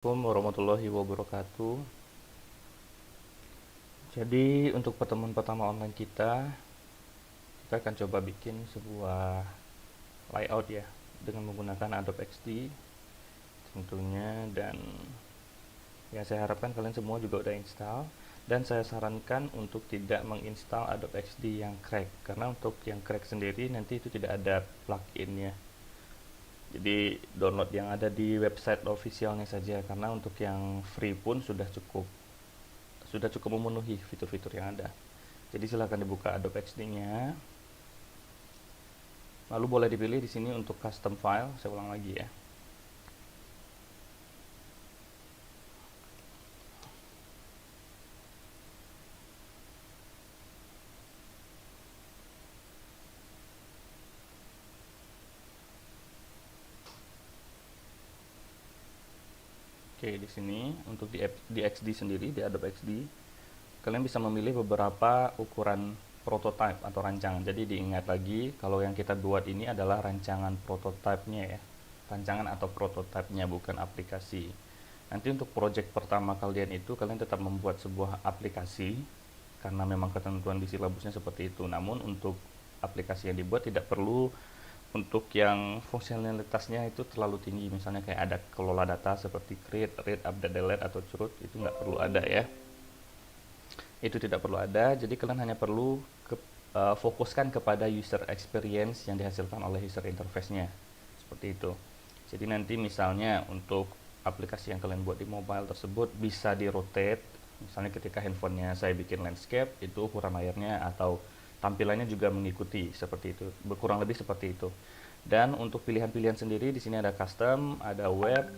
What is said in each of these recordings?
Assalamualaikum warahmatullahi wabarakatuh. Jadi untuk pertemuan pertama online kita akan coba bikin sebuah layout ya dengan menggunakan Adobe XD tentunya, dan ya saya harapkan kalian semua juga udah install, dan saya sarankan untuk tidak menginstal Adobe XD yang crack, karena untuk yang crack sendiri nanti itu tidak ada pluginnya. Jadi download yang ada di website officialnya saja, karena untuk yang free pun sudah cukup memenuhi fitur-fitur yang ada. Jadi silahkan dibuka Adobe XD-nya. Lalu boleh dipilih di sini untuk custom file. Saya ulang lagi ya. Oke, di sini untuk di XD sendiri, di Adobe XD, kalian bisa memilih beberapa ukuran prototype atau rancangan. Jadi diingat lagi kalau yang kita buat ini adalah rancangan prototipenya ya. Rancangan atau prototipenya, bukan aplikasi. Nanti untuk project pertama kalian itu kalian tetap membuat sebuah aplikasi karena memang ketentuan di silabusnya seperti itu. Namun untuk aplikasi yang dibuat tidak perlu untuk yang fungsionalitasnya itu terlalu tinggi, misalnya kayak ada kelola data seperti create, read, update, delete, atau curut, itu nggak perlu ada ya. Itu tidak perlu ada, jadi kalian hanya perlu fokuskan kepada user experience yang dihasilkan oleh user interface-nya, seperti itu. Jadi nanti misalnya untuk aplikasi yang kalian buat di mobile tersebut bisa di rotate, misalnya ketika handphonenya saya bikin landscape, itu ukuran layarnya atau tampilannya juga mengikuti seperti itu, berkurang lebih seperti itu. Dan untuk pilihan-pilihan sendiri di sini ada custom, ada web,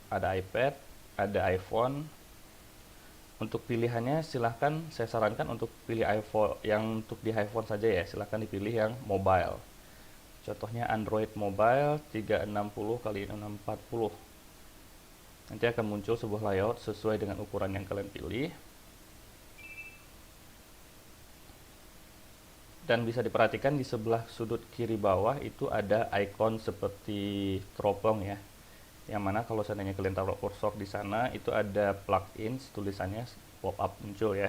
ada iPad, ada iPhone. Untuk pilihannya silahkan, saya sarankan untuk pilih iPhone, yang untuk di iPhone saja ya, silahkan dipilih yang mobile. Contohnya Android Mobile 360 kali 640. Nanti akan muncul sebuah layout sesuai dengan ukuran yang kalian pilih. Dan bisa diperhatikan di sebelah sudut kiri bawah itu ada icon seperti teropong ya. Yang mana kalau seandainya kalian taruh cursor di sana itu ada plugins, tulisannya pop up muncul ya.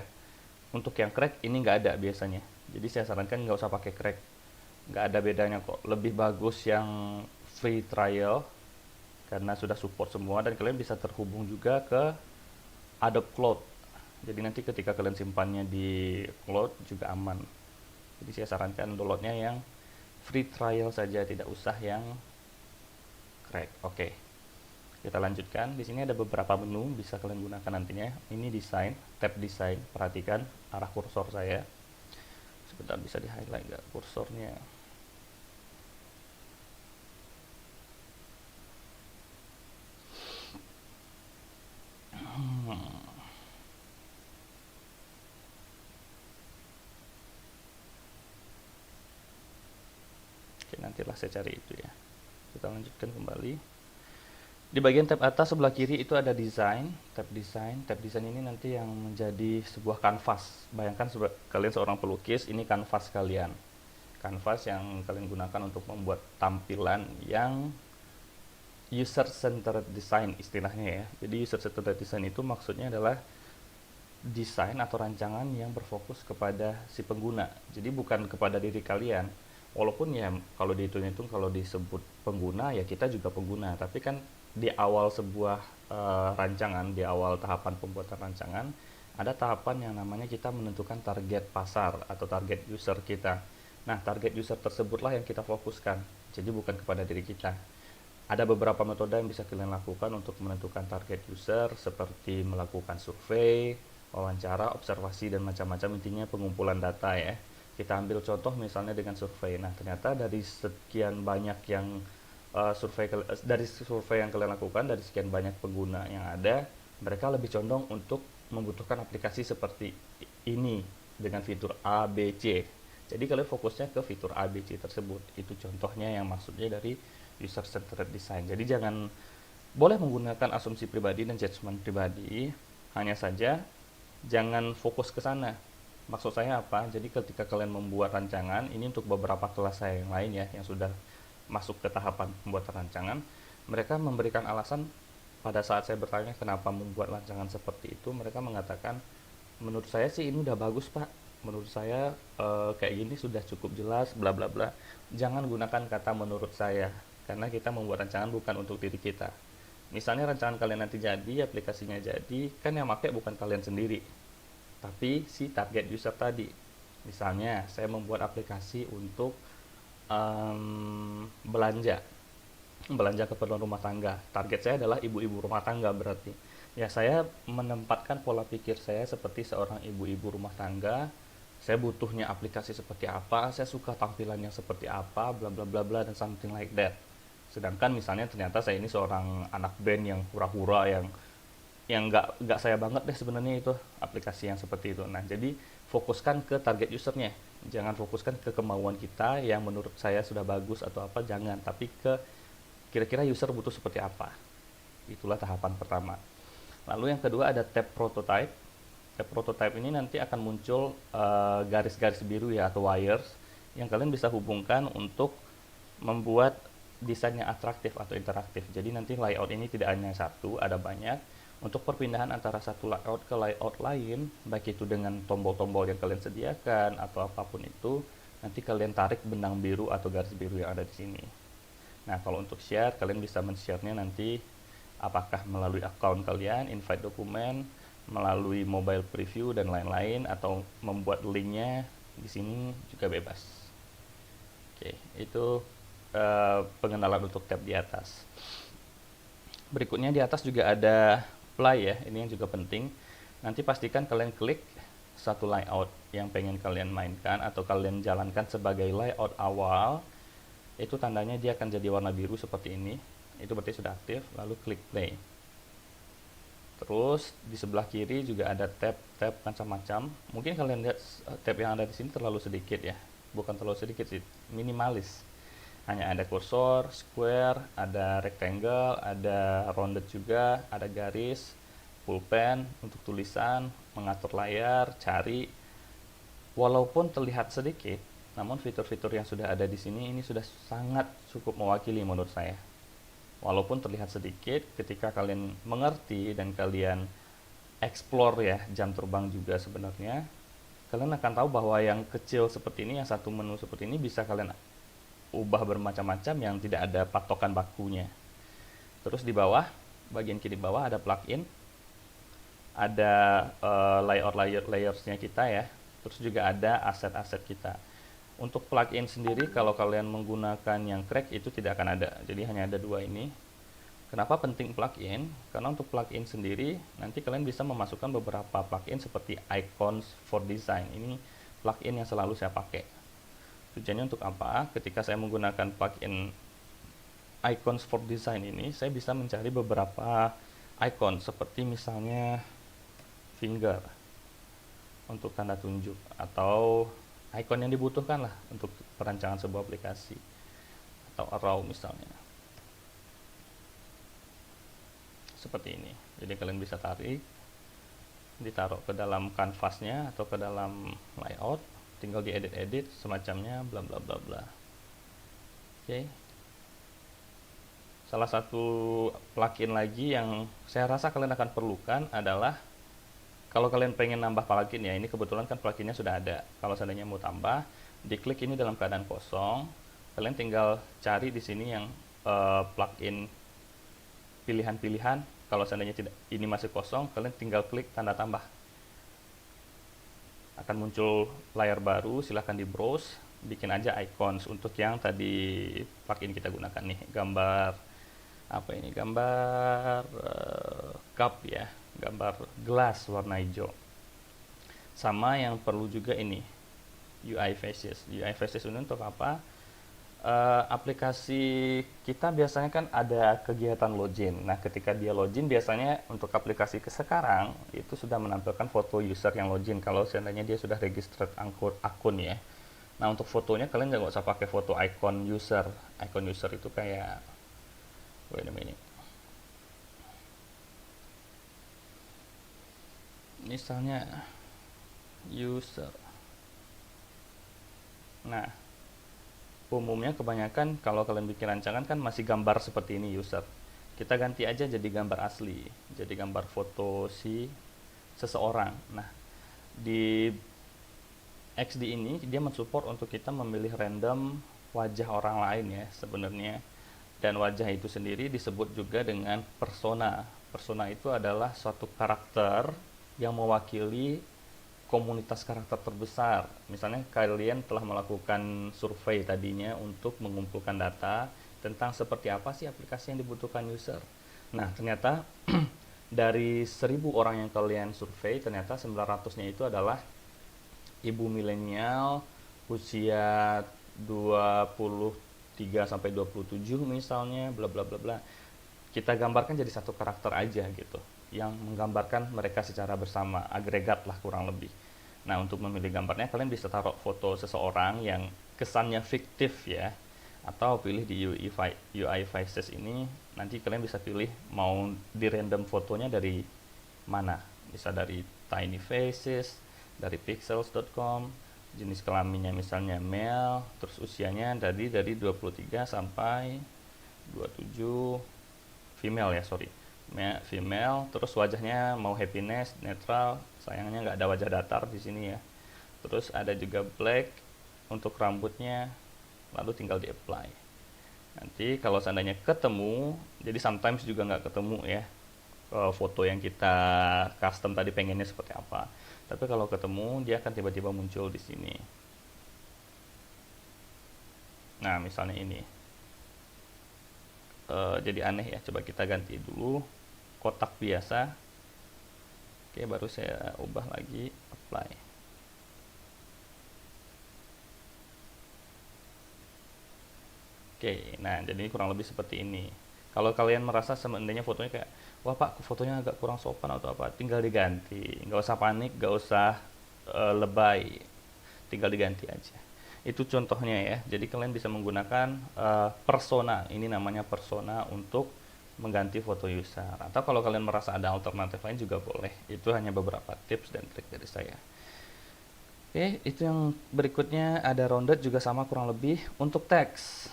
Untuk yang crack ini nggak ada biasanya. Jadi saya sarankan nggak usah pakai crack. Nggak ada bedanya kok. Lebih bagus yang free trial karena sudah support semua, dan kalian bisa terhubung juga ke Adobe Cloud. Jadi nanti ketika kalian simpannya di cloud juga aman. Jadi saya sarankan downloadnya yang free trial saja, tidak usah yang crack. Oke, kita lanjutkan. Di sini ada beberapa menu bisa kalian gunakan nantinya. Ini desain, tab desain. Perhatikan arah kursor saya. Sebentar, bisa di highlight nggak kursornya? Oke, nantilah saya cari itu ya. Kita lanjutkan kembali. Di bagian tab atas sebelah kiri itu ada desain, tab desain. Tab desain ini nanti yang menjadi sebuah kanvas. Bayangkan kalian seorang pelukis, ini kanvas kalian. Kanvas yang kalian gunakan untuk membuat tampilan yang user centered design istilahnya ya. Jadi user centered design itu maksudnya adalah desain atau rancangan yang berfokus kepada si pengguna. Jadi bukan kepada diri kalian. Walaupun ya kalau dihitung-hitung kalau disebut pengguna ya kita juga pengguna, tapi kan di awal sebuah rancangan, di awal tahapan pembuatan rancangan ada tahapan yang namanya kita menentukan target pasar atau target user kita. Nah, target user tersebutlah yang kita fokuskan. Jadi bukan kepada diri kita. Ada beberapa metode yang bisa kalian lakukan untuk menentukan target user, seperti melakukan survei, wawancara, observasi, dan macam-macam. Intinya pengumpulan data ya. Kita ambil contoh misalnya dengan survei. Nah, ternyata dari sekian banyak yang dari survei yang kalian lakukan, dari sekian banyak pengguna yang ada, mereka lebih condong untuk membutuhkan aplikasi seperti ini dengan fitur A, B, C. Jadi kalian fokusnya ke fitur A, B, C tersebut. Itu contohnya yang maksudnya dari user centered design. Jadi jangan, boleh menggunakan asumsi pribadi dan judgement pribadi, hanya saja jangan fokus ke sana. Maksud saya apa? Jadi ketika kalian membuat rancangan, ini untuk beberapa kelas saya yang lain ya, yang sudah masuk ke tahapan pembuatan rancangan, mereka memberikan alasan pada saat saya bertanya kenapa membuat rancangan seperti itu, mereka mengatakan, menurut saya sih ini udah bagus pak, menurut saya kayak gini sudah cukup jelas, bla bla bla. Jangan gunakan kata menurut saya, karena kita membuat rancangan bukan untuk diri kita. Misalnya rancangan kalian nanti jadi, aplikasinya jadi, kan yang pakai bukan kalian sendiri, tapi si target user tadi. Misalnya saya membuat aplikasi untuk belanja belanja keperluan rumah tangga. Target saya adalah ibu-ibu rumah tangga berarti. Ya, saya menempatkan pola pikir saya seperti seorang ibu-ibu rumah tangga. Saya butuhnya aplikasi seperti apa, saya suka tampilannya seperti apa, bla bla bla bla dan something like that. Sedangkan misalnya ternyata saya ini seorang anak band yang hura-hura yang nggak saya banget deh sebenarnya itu aplikasi yang seperti itu. Nah, jadi fokuskan ke target usernya, jangan fokuskan ke kemauan kita yang menurut saya sudah bagus atau apa, jangan, tapi ke kira-kira user butuh seperti apa. Itulah tahapan pertama. Lalu yang kedua ada tab prototype. Tab prototype ini nanti akan muncul garis-garis biru ya, atau wires yang kalian bisa hubungkan untuk membuat desainnya atraktif atau interaktif. Jadi nanti layout ini tidak hanya satu, ada banyak. Untuk perpindahan antara satu layout ke layout lain, baik itu dengan tombol-tombol yang kalian sediakan atau apapun itu, nanti kalian tarik benang biru atau garis biru yang ada di sini. Nah, kalau untuk share, kalian bisa men-share-nya nanti apakah melalui account kalian, invite dokumen, melalui mobile preview dan lain-lain, atau membuat linknya di sini juga bebas. Oke, itu pengenalan untuk tab di atas. Berikutnya di atas juga ada play ya, ini yang juga penting. Nanti pastikan kalian klik satu layout yang pengen kalian mainkan atau kalian jalankan sebagai layout awal. Itu tandanya dia akan jadi warna biru seperti ini. Itu berarti sudah aktif, lalu klik play. Terus di sebelah kiri juga ada tab-tab macam-macam. Mungkin kalian lihat tab yang ada di sini terlalu sedikit ya. Bukan terlalu sedikit sih, minimalis. Hanya ada kursor, square, ada rectangle, ada rounded juga, ada garis, pulpen untuk tulisan, mengatur layar, cari. Walaupun terlihat sedikit, namun fitur-fitur yang sudah ada di sini ini sudah sangat cukup mewakili menurut saya. Walaupun terlihat sedikit, ketika kalian mengerti dan kalian explore ya, jam terbang juga sebenarnya, kalian akan tahu bahwa yang kecil seperti ini, yang satu menu seperti ini bisa kalian ubah bermacam-macam yang tidak ada patokan bakunya. Terus di bawah, bagian kiri bawah ada plugin, ada layersnya kita ya. Terus juga ada aset-aset kita. Untuk plugin sendiri, kalau kalian menggunakan yang crack itu tidak akan ada. Jadi hanya ada dua ini. Kenapa penting plugin? Karena untuk plugin sendiri, nanti kalian bisa memasukkan beberapa plugin seperti Icons for Design. Ini plugin yang selalu saya pakai. Tujuannya untuk apa? Ketika saya menggunakan plugin Icons for Design ini, saya bisa mencari beberapa icon seperti misalnya finger untuk tanda tunjuk, atau icon yang dibutuhkan lah untuk perancangan sebuah aplikasi, atau arrow misalnya. Seperti ini. Jadi kalian bisa tarik, ditaruh ke dalam kanvasnya atau ke dalam layout, tinggal diedit-edit semacamnya, bla bla bla bla. Oke. Salah satu plugin lagi yang saya rasa kalian akan perlukan adalah kalau kalian pengen nambah plugin ya, ini kebetulan kan pluginnya sudah ada. Kalau seandainya mau tambah, diklik ini dalam keadaan kosong, kalian tinggal cari di sini yang plugin pilihan-pilihan. Kalau seandainya tidak, ini masih kosong, kalian tinggal klik tanda tambah. Akan muncul layar baru, silahkan di browse, bikin aja icons untuk yang tadi plugin kita gunakan nih, gambar apa ini, gambar cup ya, gambar gelas warna hijau. Sama yang perlu juga ini UI faces. UI faces ini untuk apa? Aplikasi kita biasanya kan ada kegiatan login. Nah, ketika dia login biasanya untuk aplikasi ke sekarang itu sudah menampilkan foto user yang login kalau seandainya dia sudah registered akun ya. Nah, untuk fotonya kalian nggak usah pakai foto icon user. Icon user itu kayak, wait a minute. Misalnya user. Nah, umumnya kebanyakan kalau kalian bikin rancangan kan masih gambar seperti ini user. kita ganti aja jadi gambar asli, jadi gambar foto si seseorang. Nah, di XD ini dia mensupport untuk kita memilih random wajah orang lain ya sebenarnya. Dan wajah itu sendiri disebut juga dengan persona. Persona itu adalah suatu karakter yang mewakili komunitas karakter terbesar. Misalnya kalian telah melakukan survei tadinya untuk mengumpulkan data tentang seperti apa sih aplikasi yang dibutuhkan user. Nah, ternyata dari 1000 orang yang kalian survei, ternyata 900-nya itu adalah ibu milenial usia 23 sampai 27 misalnya, bla bla bla bla. Kita gambarkan jadi satu karakter aja gitu, yang menggambarkan mereka secara bersama, agregat lah kurang lebih. Nah, untuk memilih gambarnya kalian bisa taruh foto seseorang yang kesannya fiktif ya, atau pilih di UI Faces ini. Nanti kalian bisa pilih mau di random fotonya dari mana, bisa dari Tiny Faces, dari pixels.com, jenis kelaminnya misalnya male, terus usianya dari 23 sampai 27, female ya, sorry, female, terus wajahnya mau happiness, netral, sayangnya nggak ada wajah datar di sini ya. Terus ada juga black untuk rambutnya, lalu tinggal di apply. Nanti kalau seandainya ketemu, jadi sometimes juga nggak ketemu ya, foto yang kita custom tadi pengennya seperti apa. Tapi kalau ketemu dia akan tiba-tiba muncul di sini. Nah, misalnya ini. Jadi aneh ya, coba kita ganti dulu kotak biasa. Oke, baru saya ubah lagi, apply. Oke, nah jadi kurang lebih seperti ini. Kalau kalian merasa seandainya fotonya kayak, wah pak fotonya agak kurang sopan atau apa, tinggal diganti. Nggak usah panik, nggak usah lebay, tinggal diganti aja. Itu contohnya ya. Jadi kalian bisa menggunakan persona, ini namanya persona untuk mengganti foto user. Atau kalau kalian merasa ada alternatif lain juga boleh. Itu hanya beberapa tips dan trik dari saya. Oke, itu yang berikutnya ada rounded juga sama kurang lebih untuk teks.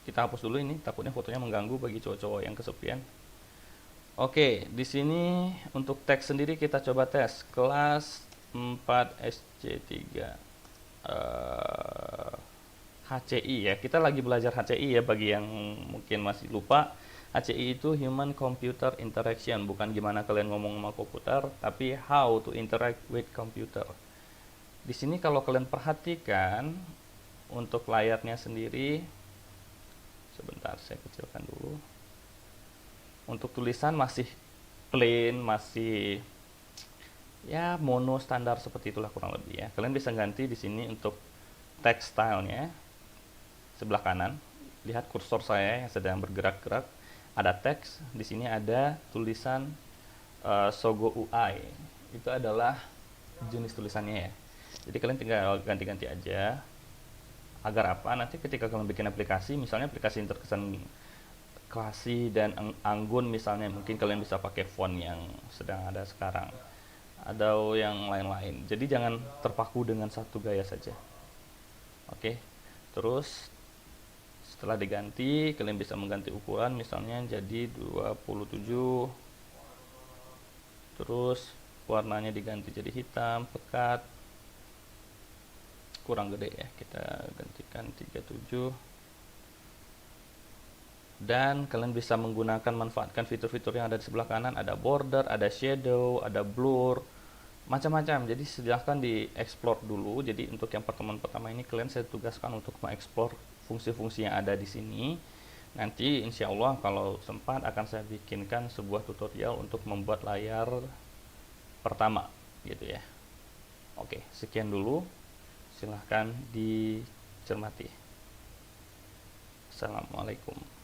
Kita hapus dulu ini, takutnya fotonya mengganggu bagi cowok-cowok yang kesepian. Oke, di sini untuk teks sendiri kita coba tes kelas 4 SC3 HCI ya. Kita lagi belajar HCI ya, bagi yang mungkin masih lupa. HCI itu Human Computer Interaction, bukan gimana kalian ngomong sama komputer, tapi how to interact with computer. Di sini kalau kalian perhatikan untuk layarnya sendiri, sebentar saya kecilkan dulu. Untuk tulisan masih plain, masih ya mono standar seperti itulah kurang lebih ya. Kalian bisa ganti di sini untuk text stylenya. Sebelah kanan, lihat kursor saya yang sedang bergerak-gerak. Ada teks, di sini ada tulisan Sogo UI. Itu adalah jenis tulisannya ya. Jadi kalian tinggal ganti-ganti aja. Agar apa? Nanti ketika kalian bikin aplikasi, misalnya aplikasi yang terkesan klasi dan anggun misalnya, mungkin kalian bisa pakai font yang sedang ada sekarang atau yang lain-lain. Jadi jangan terpaku dengan satu gaya saja. Oke. Terus setelah diganti, kalian bisa mengganti ukuran misalnya jadi 27. Terus warnanya diganti jadi hitam, pekat. Kurang gede ya, kita gantikan 37. Dan kalian bisa menggunakan, manfaatkan fitur-fitur yang ada di sebelah kanan. Ada border, ada shadow, ada blur, macam-macam. Jadi silahkan di-explore dulu. Jadi untuk yang pertemuan pertama ini kalian saya tugaskan untuk mengeksplor fungsi-fungsi yang ada di sini. Nanti insya Allah kalau sempat akan saya bikinkan sebuah tutorial untuk membuat layar pertama gitu ya. Oke, sekian dulu. Silahkan dicermati. Assalamualaikum.